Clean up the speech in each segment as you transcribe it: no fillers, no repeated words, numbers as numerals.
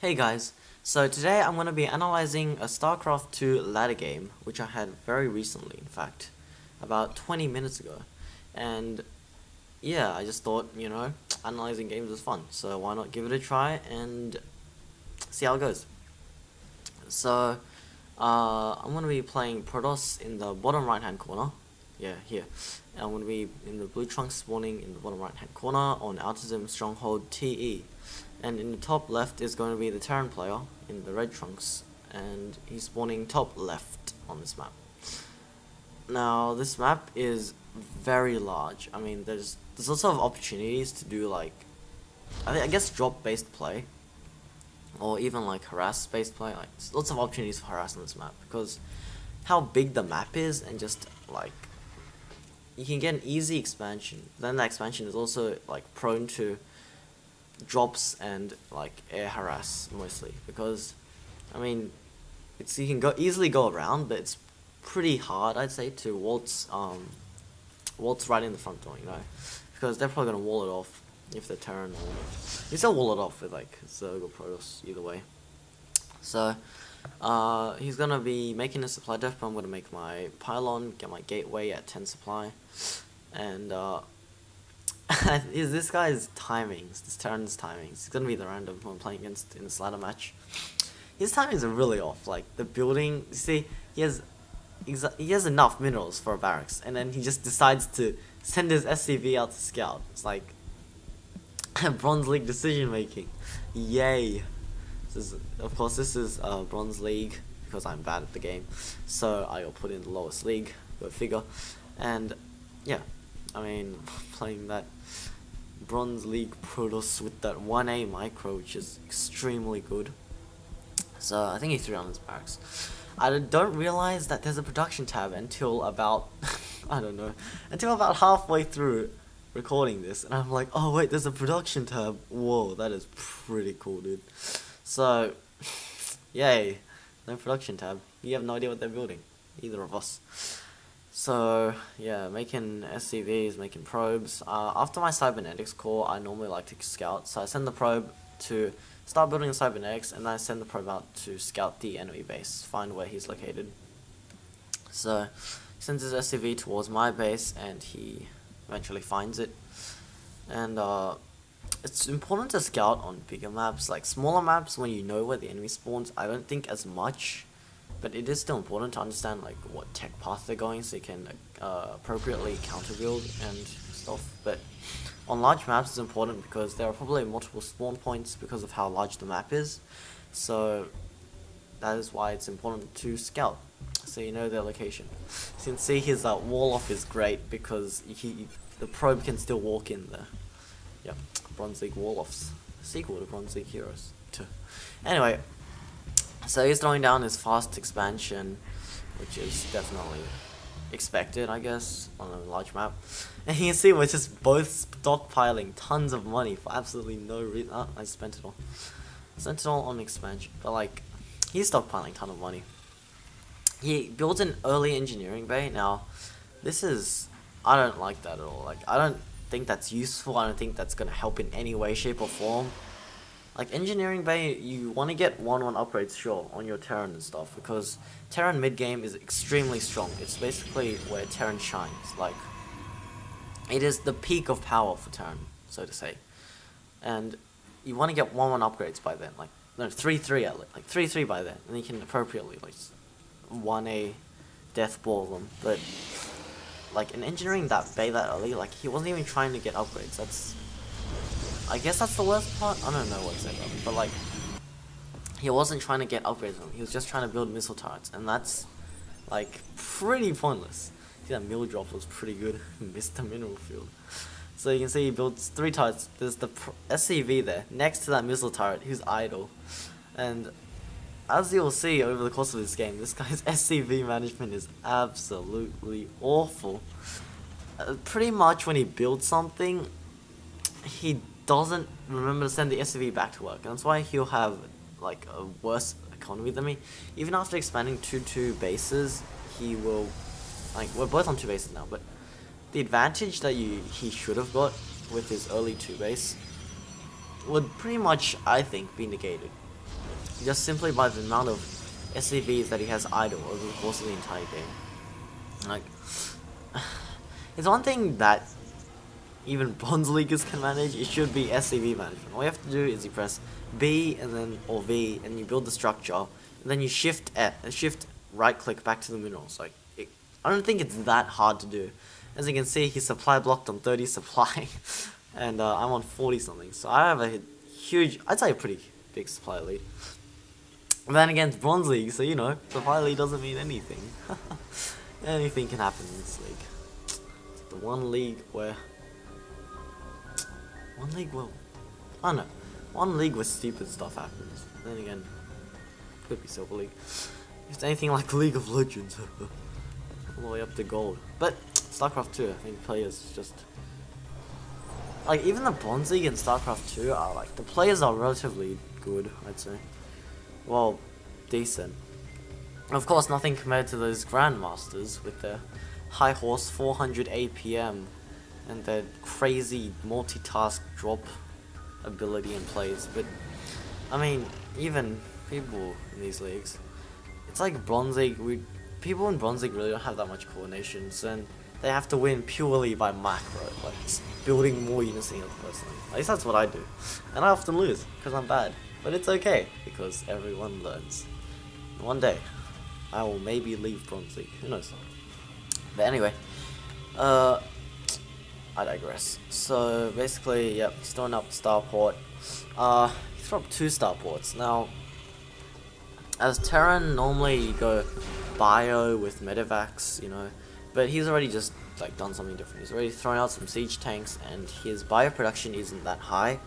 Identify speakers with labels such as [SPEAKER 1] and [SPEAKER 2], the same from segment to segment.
[SPEAKER 1] Hey guys, so today I'm going to be analyzing a StarCraft 2 ladder game, which I had very recently, in fact, about 20 minutes ago. And yeah, I just thought, analyzing games is fun, so why not give it a try and see how it goes. So, I'm going to be playing Protoss in the bottom right hand corner. Yeah, here. And I'm going to be in the blue trunks spawning in the bottom right hand corner on Autism Stronghold TE. And in the top left is going to be the Terran player in the red trunks, and he's spawning top left on this map. Now this map is very large. I mean, there's lots of opportunities to do I guess drop based play, or even like harass based play. Like there's lots of opportunities for harass on this map because how big the map is, and just like you can get an easy expansion. Then that expansion is also like prone to drops and like air harass mostly, because I mean you can easily go around, but it's pretty hard, I'd say, to waltz right in the front door, because they're probably gonna wall it off if they're Terran, or you still wall it off with like Zerg or Protoss, either way. So he's gonna be making a supply depot. I'm gonna make my pylon, get my gateway at 10 supply, and is this guy's timings, this Terran's timings. It's gonna be the random who I'm playing against in this ladder match. His timings are really off. Like the building, you see, he has enough minerals for a barracks, and then he just decides to send his SCV out to scout. It's like Bronze League decision making. Yay! Of course, this is Bronze League because I'm bad at the game, so I got put in the lowest league. Go figure. And yeah. I mean, playing that Bronze League Protoss with that 1A micro, which is extremely good. So I think he threw on his barracks. I don't realize that there's a production tab until about, until about halfway through recording this. And I'm like, oh wait, there's a production tab. Whoa, that is pretty cool, dude. So, yay, no production tab. You have no idea what they're building, either of us. So yeah, making SCVs, making probes. After my cybernetics core, I normally like to scout. So I send the probe to start building the cybernetics, and then I send the probe out to scout the enemy base, find where he's located. So he sends his SCV towards my base, and he eventually finds it. And it's important to scout on bigger maps. Like smaller maps, when you know where the enemy spawns, I don't think as much. But it is still important to understand like what tech path they're going, so you can appropriately counter build and stuff. But on large maps it's important because there are probably multiple spawn points because of how large the map is. So that is why it's important to scout, so you know their location. So you can see his wall off is great because the probe can still walk in there. Yep, Bronze League wall offs, sequel to Bronze League Heroes 2. Anyway. So he's throwing down his fast expansion, which is definitely expected, I guess, on a large map. And you can see we're just both stockpiling tons of money for absolutely no reason. Oh, I spent it all. Spent it all on expansion. But like, he's stockpiling a ton of money. He builds an early engineering bay. Now, I don't like that at all. Like, I don't think that's useful. I don't think that's going to help in any way, shape, or form. Like engineering bay, you want to get 1-1 upgrades, sure, on your Terran and stuff, because Terran mid game is extremely strong. It's basically where Terran shines. Like, it is the peak of power for Terran, so to say. And you want to get 1-1 upgrades by then, like no 3-3 at least, like 3-3 by then, and you can appropriately like 1A death ball them. But like in engineering that bay that early, like he wasn't even trying to get upgrades. I guess that's the worst part. I don't know what to say about it, but like, he wasn't trying to get upgrades on him. He was just trying to build missile turrets, and that's like pretty pointless. See, that mill drop was pretty good. Missed the mineral field. So you can see he builds 3 turrets. There's the SCV there next to that missile turret, who's idle, and as you'll see over the course of this game, this guy's SCV management is absolutely awful. Pretty much when he builds something, he doesn't remember to send the SCV back to work, and that's why he'll have like a worse economy than me. Even after expanding 2 bases, he will, like, we're both on 2 bases now, but the advantage that he should have got with his early 2 base would pretty much, I think, be negated. just simply by the amount of SCVs that he has idle over the course of the entire game. Like, it's one thing that even Bronze Leaguers can manage. It should be SCV management. All you have to do is you press B and then or V, and you build the structure, and then you shift right click back to the minerals. Like, I don't think it's that hard to do. As you can see, he's supply blocked on 30 supply, and I'm on 40 something. So I have a huge, I'd say a pretty big supply lead. And then against Bronze League, so you know, supply lead doesn't mean anything. Anything can happen in this league. It's the one league where I don't know. One league where stupid stuff happens. Then again, could be Silver League. If it's anything like League of Legends, all the way up to gold. But StarCraft 2, I think players just like, even the Bronze League and StarCraft 2 are like, the players are relatively good, I'd say. Well, decent. Of course, nothing compared to those Grandmasters with their high horse 400 APM and their crazy multitask drop ability and plays. But I mean, even people in these leagues, it's like Bronze League. People in Bronze League really don't have that much coordination, so then they have to win purely by macro, like just building more units than the other person. At least that's what I do, and I often lose because I'm bad. But it's okay because everyone learns. One day, I will maybe leave Bronze League. Who knows? But anyway, I digress. So basically, yep, he's throwing up starport. He threw up 2 starports. Now, as Terran, normally you go bio with medevacs, you know, but he's already just like done something different. He's already thrown out some siege tanks, and his bio production isn't that high.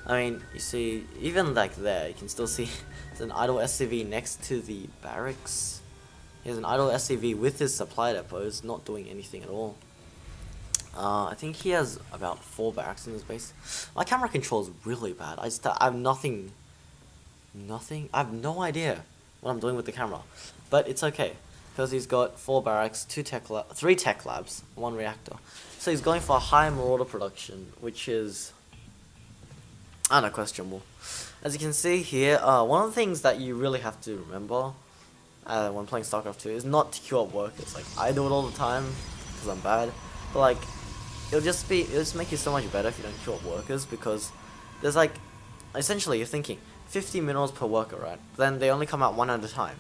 [SPEAKER 1] I mean, you see, even like there, you can still see there's an idle SCV next to the barracks. He has an idle SCV with his supply depots, not doing anything at all. I think he has about 4 barracks in his base. My camera control is really bad. I have nothing. I have no idea what I'm doing with the camera, but it's okay because he's got 4 barracks, 3 tech labs, 1 reactor. So he's going for a high marauder production, which is, I don't know, questionable. As you can see here, one of the things that you really have to remember when playing StarCraft 2 is not to queue up workers. Like, I do it all the time because I'm bad, but like, it'll just make you so much better if you don't queue up workers, because there's like, essentially you're thinking 50 minerals per worker, right? Then they only come out 1 at a time.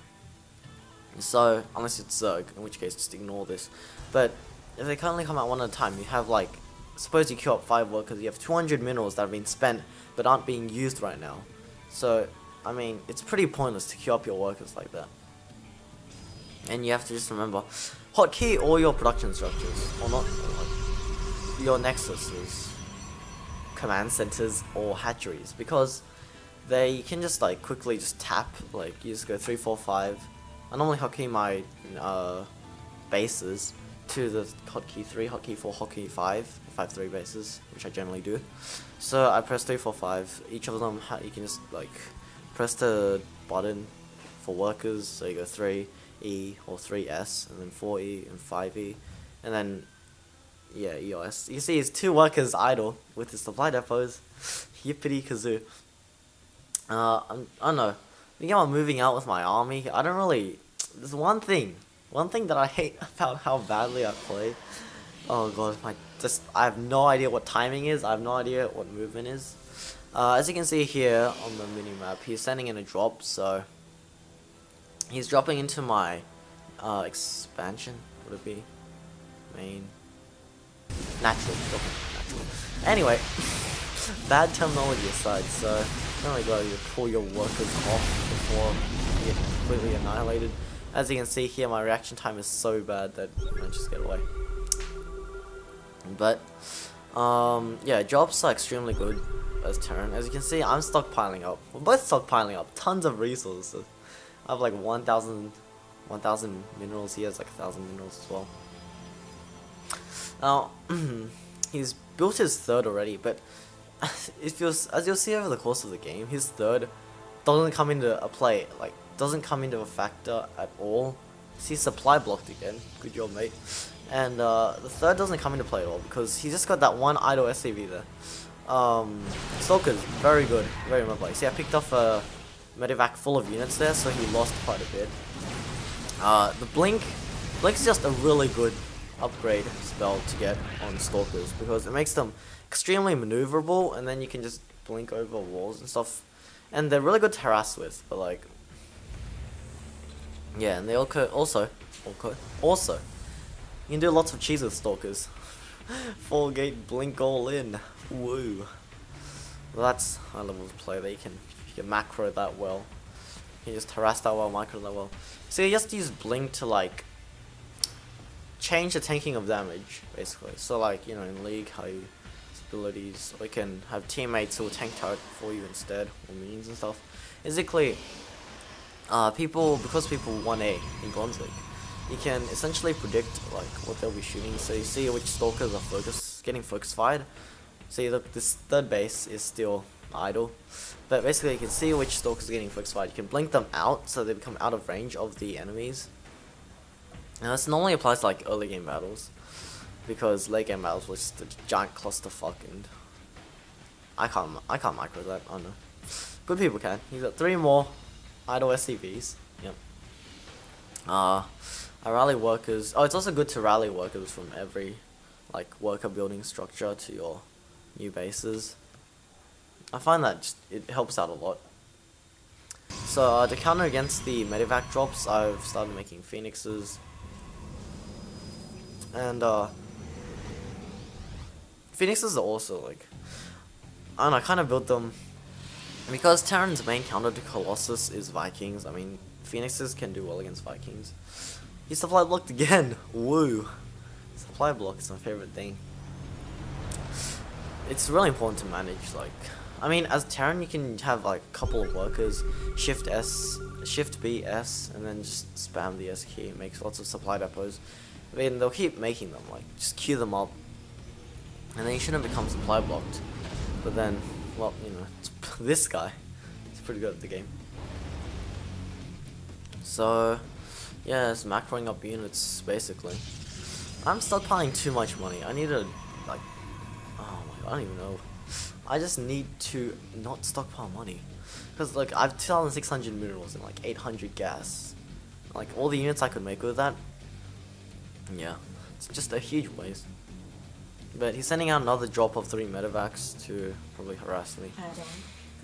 [SPEAKER 1] So, unless it's Zerg, in which case just ignore this. But if they can only come out 1 at a time, you have like, suppose you queue up 5 workers, you have 200 minerals that have been spent but aren't being used right now. So, I mean, it's pretty pointless to queue up your workers like that. And you have to just remember, hotkey all your production structures, or not, like, your nexuses, command centers, or hatcheries, because they can just like quickly just tap, like you just go 3, 4, 5. I normally hotkey my bases to the hotkey 3, hotkey 4, hotkey 5, if I have 3 bases, which I generally do. So I press 3, 4, 5. Each of them you can just like press the button for workers. So you go 3E or 3S, and then 4E and 5E, and then yeah, EOS. You see, his 2 workers idle with his supply depots. Yippity kazoo. I don't know. I think I'm moving out with my army. I don't really. There's one thing that I hate about how badly I play. Oh god, I have no idea what timing is. I have no idea what movement is. As you can see here on the mini map, he's sending in a drop. So he's dropping into my expansion. Would it be main? Natural. Anyway, bad terminology aside, so not really got to pull your workers off before you get completely annihilated. As you can see here, my reaction time is so bad that I just get away. But yeah, jobs are extremely good as Terran. As you can see, I'm stockpiling up. We're both stockpiling up tons of resources. I have like 1,000 minerals. He has like 1,000 minerals as well. Now, he's built his 3rd already, but as you'll see over the course of the game, his 3rd doesn't come into a play, like, doesn't come into a factor at all. See, supply blocked again. Good job, mate. And the 3rd doesn't come into play at all because he's just got that 1 idle SCV there. Stalker's very good, very mobile. See, I picked off a medevac full of units there, so he lost quite a bit. The Blink is just a really good upgrade spell to get on Stalkers, because it makes them extremely maneuverable, and then you can just blink over walls and stuff. And they're really good to harass with, but like, yeah, and they also, you can do lots of cheese with Stalkers. 4-gate blink all in. Woo. Well, that's high level of play that you can macro that well. You can just harass that well, micro that well. So you just use blink to like change the tanking of damage, basically. So like, you know, in League, how you abilities, or you can have teammates who will tank turret for you instead, or minions and stuff. Basically, because people 1A in Bronze League, you can essentially predict like what they'll be shooting. So you see which Stalkers are getting focus fired. See, look, this third base is still idle, but basically you can see which Stalkers are getting focus fired. You can blink them out so they become out of range of the enemies. Now this normally applies to like early game battles, because late game battles was just a giant clusterfuck, and I can't micro that. I don't know. Good people can. He's got 3 more idle SCVs. Yep. I rally workers. Oh, it's also good to rally workers from every like worker building structure to your new bases. I find that it helps out a lot. So to counter against the medevac drops, I've started making phoenixes. And phoenixes are also like, I don't know, I kind of built them because Terran's main counter to Colossus is Vikings. I mean, phoenixes can do well against Vikings. He supply blocked again. Woo. Supply block is my favorite thing. It's really important to manage, like, I mean, as Terran you can have like a couple of workers, shift B, S, and then just spam the S key. It makes lots of supply depots. I mean, they'll keep making them, like, just queue them up, and then you shouldn't become supply blocked. But then, well, you know, this guy, he's pretty good at the game. So, yeah, it's macroing up units, basically. I'm stockpiling too much money. I need to, like, oh my god, I don't even know. I just need to not stockpile money. Because, like, I have 2,600 minerals and, like, 800 gas. Like, all the units I could make with that, yeah, it's just a huge waste. But he's sending out another drop of 3 medevacs to probably harass me.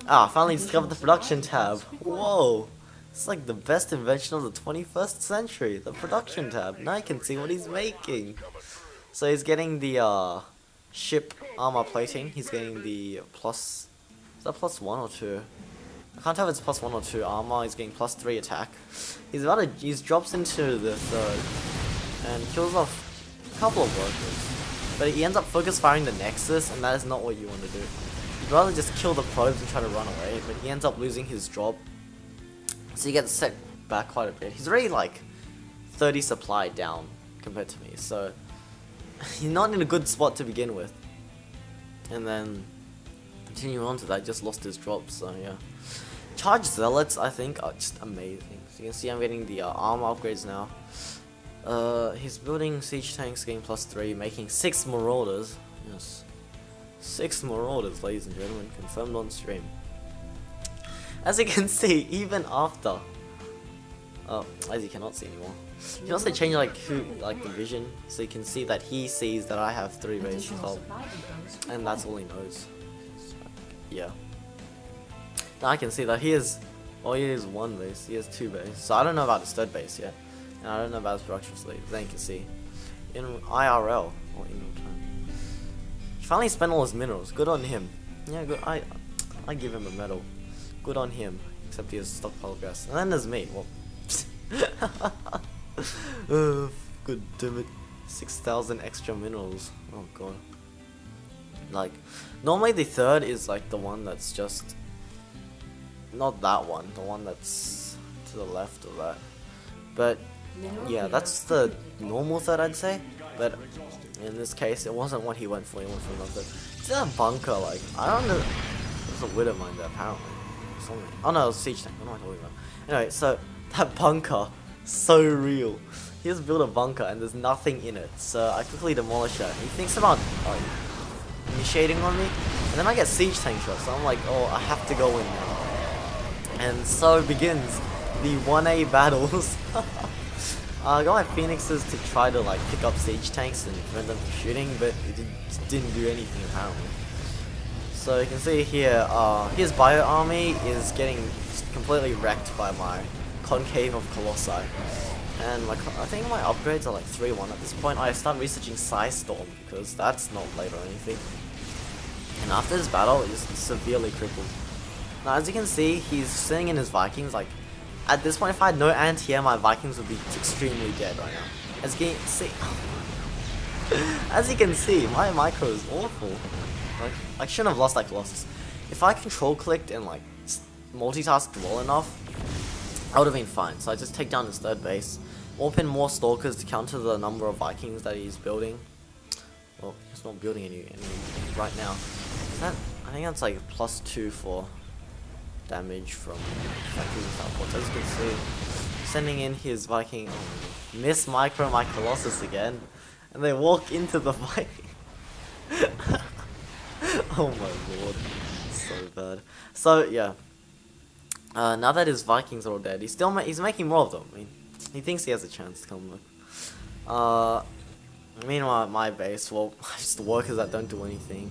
[SPEAKER 1] Ah, finally discovered the production tab. Whoa! It's like the best invention of the 21st century, the production tab. Now you can see what he's making. So he's getting the ship armor plating. He's getting the plus, is that plus 1 or 2? I can't tell if it's plus 1 or 2 armor. He's getting plus 3 attack. He drops into the 3rd and kills off a couple of workers. But he ends up focus firing the Nexus, and that is not what you want to do. You'd rather just kill the probes and try to run away, but he ends up losing his drop. So he gets set back quite a bit. He's already like 30 supply down compared to me, so he's not in a good spot to begin with. And then continuing on to that, just lost his drop, so yeah. Charged Zealots, I think, are just amazing. So you can see I'm getting the armor upgrades now. He's building siege tanks, getting plus 3, making 6 marauders. Yes, 6 marauders, ladies and gentlemen, confirmed on stream. As you can see, even after, as you cannot see anymore, you can also change like the vision, so you can see that he sees that I have 3 bases up, and that's all he knows. Yeah. Now I can see that he has 1 base, he has 2 bases, so I don't know about his 3rd base yet. And I don't know about his production sleeve. Then you can see in IRL or in real time. He finally spent all his minerals. Good on him. Yeah, good. I give him a medal. Good on him. Except he has stockpile gas. And then there's me. Well, good damn it. 6,000 extra minerals. Oh god. Like, normally the 3rd is like the one that's just not that one. The one that's to the left of that. But yeah, that's the normal 3rd, I'd say. But in this case, it wasn't what he went for. He went for another. It's a bunker, like, I don't know. There's a widow mine there, apparently. Something. Oh no, it was a siege tank. What am I talking about? Anyway, so that bunker, so real. He just built a bunker and there's nothing in it. So I quickly demolish that. He thinks about initiating on me, and then I get siege tank shots. So I'm like, oh, I have to go in now. And so begins the 1A battles. I got my phoenixes to try to like pick up siege tanks and prevent them from shooting, but it didn't do anything apparently. So you can see here, his bio army is getting completely wrecked by my concave of colossi. And like I think my upgrades are like 3-1 at this point. I start researching Storm because that's not late or anything. And after this battle, he's severely crippled. Now as you can see, he's sending in his Vikings. Like at this point, if I had no anti-air, my Vikings would be extremely dead right now. As you can see, as you can see, my micro is awful. Like I shouldn't have lost that Colossus. If I control clicked and like multitasked well enough, I would have been fine. So I just take down his third base, open more stalkers to counter the number of Vikings that he's building. Well, he's not building any right now. I think that's like +2 for damage from Vikings and teleports. As you can see, sending in his Viking, miss micro my Colossus again, and they walk into the Viking. Oh my lord, so bad. So yeah, now that his Vikings are all dead, he's making more of them. I mean, he thinks he has a chance to come back. Meanwhile, at my base, well, just the workers that don't do anything.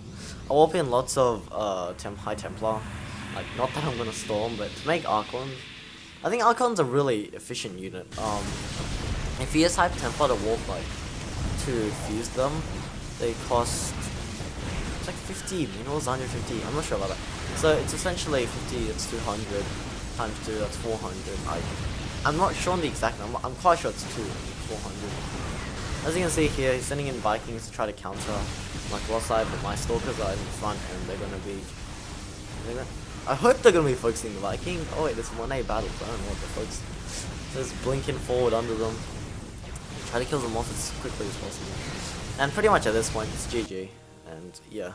[SPEAKER 1] I'll open in lots of High Templar. Like, not that I'm gonna storm, but to make Archons. I think Archon's a really efficient unit. If he has High Templar to warp, like, to fuse them, they cost, it's like 50 minerals, 150, I'm not sure about that. So it's essentially 50, it's 200, times 2, that's 400. I'm not sure on the exact number, I'm quite sure it's 400. As you can see here, he's sending in Vikings to try to counter my Colossi, but my Stalkers are in front and they're gonna be... I hope they're gonna be focusing the Viking. Oh wait, there's 1A battle, so I don't know what they're focusing. Just blinking forward under them. Try to kill them off as quickly as possible. And pretty much at this point, it's GG. And yeah.